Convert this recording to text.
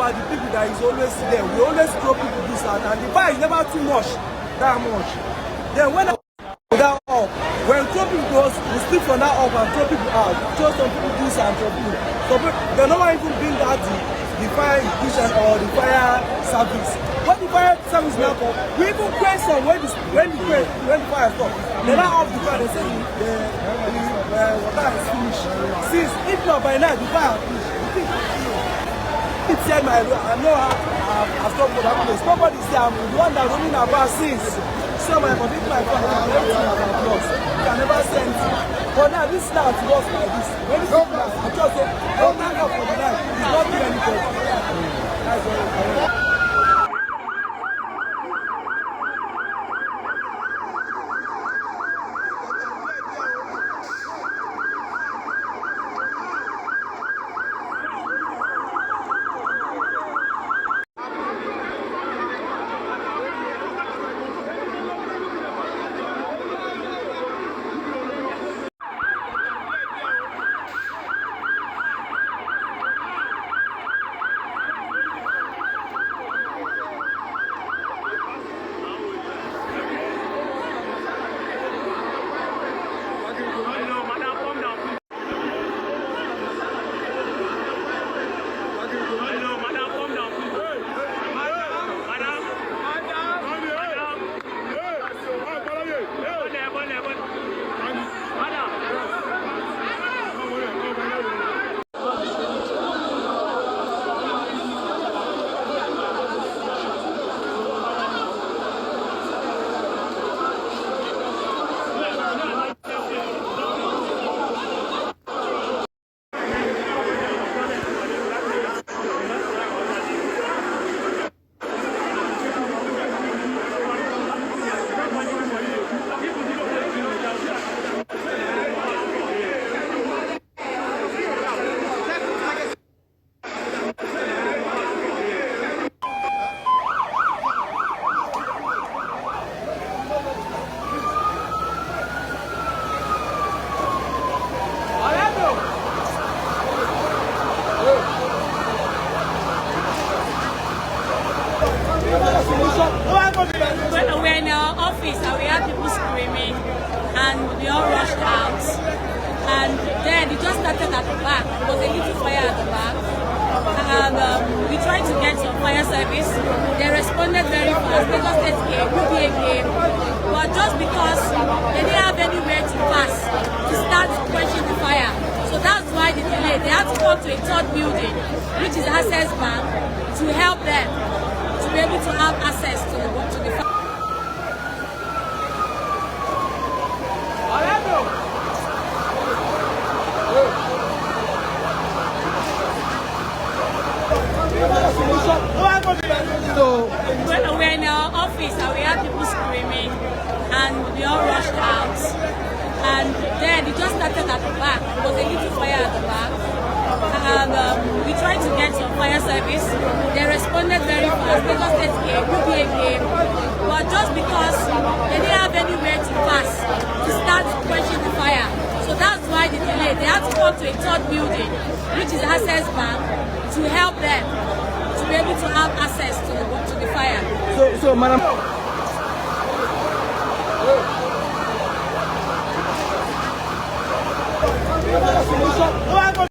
are the people that is always there. We always throw people this and the fire is never too much, that much. Then when that up, when throw people goes, we still from that up and throw people out. Throw some people this and throw people. So they never even bring that the fire ignition or the fire service. When the fire service now come, we even question when the fire stop. They now off the fire. They say the water is finished. Since if not by now the fire finished. It's here I know I've stopped for that place. Nobody say I'm the one that running about since. So my computer, my phone, everything about plus. You can never say anything. But now this now it works like this. When it's over, I just say, don't hang up for the night. It's not doing anything. That's all. When we're in our office and we had people screaming and we all rushed out, and then it just started at the back. There was a little fire at the back, and we tried to get some fire service. They responded very fast. Lagos State came, UBA came, but just because they didn't have anywhere to pass to start quenching the fire, so that's why the delay. They had to come to a third building, which is Access Bank, to help them to be able to have access to the fire. So when we're in our office and we had people screaming and we all rushed out, and then it just started at the back. There was a little fire at the back, and we tried to get some fire service. They responded very fast. Lagos State came, UBA came, but just because they didn't have anywhere to pass to start quenching the fire, so that's why the delay. They had to come to a third building, which is Access Bank, to help them to be able to have access to the fire. So madam.